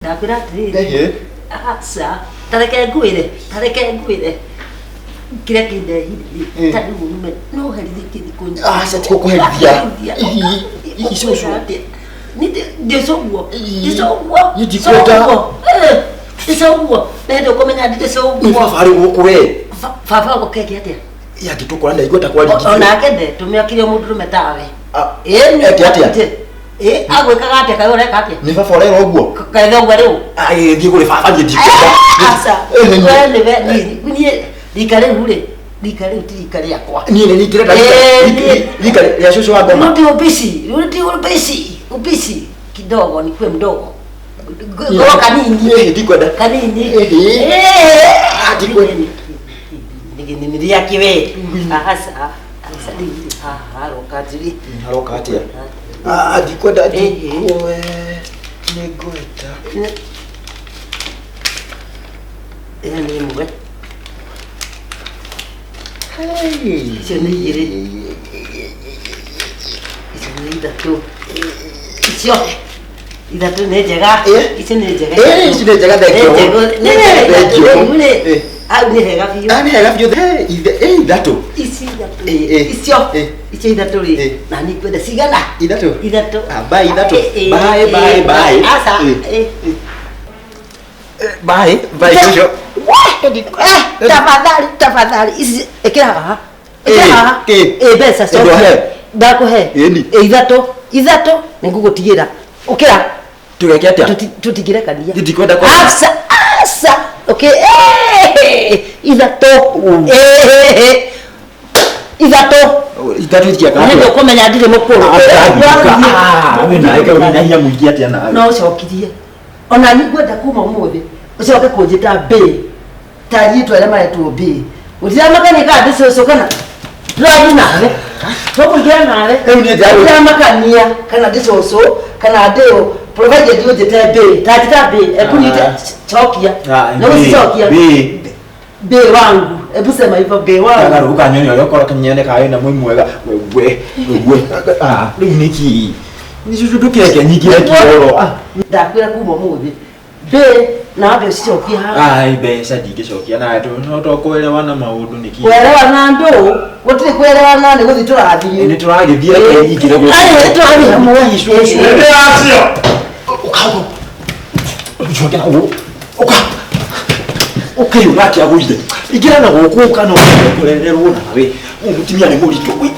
Dakwirati asa tareke ngwire kire kinde tani mume no herithiki dikunya asa tiko kuherithia icio ni desoguo desoguo nendo komenya desoguo ni fafari gukure fafa gukeke atia ya gitukora na igweta kwari ona kende tumiakire mundu metawe ni atia agwikaga atia kayo reka atia ni baba urera uguo kaithongwa riu ai ngi gure baba ngi dikenda asa wewe ni likare hule likare utirikare yakwa ni kireta likare ya shosho wa goma Rudi ubisi kidogo ni kwa mdogo goa kanini ndikwenda kanini ndikwenda nilia kiwe asa haro katili ndikwenda ndikwe nigweta ni mwe hey cheni yire itatu idatu ne jaga itene jaga dekyo ne au ne hega fiyo idatu isio idatu ri na ni kwenda sigana idatu bye idatu bye asa bye jojo tafadhali isi ekira besa so ndakuhe idatu nigugutigera ukira tugeke atia tutigire kania ndikwenda kwa asa okay idatu idatu ikia kana ndio komenya ndire mukuru wena eka wena hiya muingia atia na no cokirie ona ni gwenda kuma umuthi ucoke kunjita be tari twere maretwo be uthia makani ka ndicoco kana radi nawe tokugira nawe uthia makania kana ndicoco kana ndio provided you jete be tatita be ekunita chokia no ucokia be wangu ebusema hivyo be wangu agaruka nyoni oyokora kanyene kayo na mwega wewe riu niki nicucukeke nyigire kioro ndakwira kuma umuthi be na abe ucokia ai mbeca ndingĩcokia na no tũkwĩrewana maũndũ nĩkĩ kwerewana ndũ gũtirĩ kwerewana nĩ gũthiĩ tũrathiĩ nĩ tũragĩthiĩ reke nyingĩre tũrathiĩ hamwe ũkago ũcoke na ũka ũkĩyũra kĩagũire ingĩra na gũkũ ũka no kũrererwo nawe mũtumia nĩ mũritũ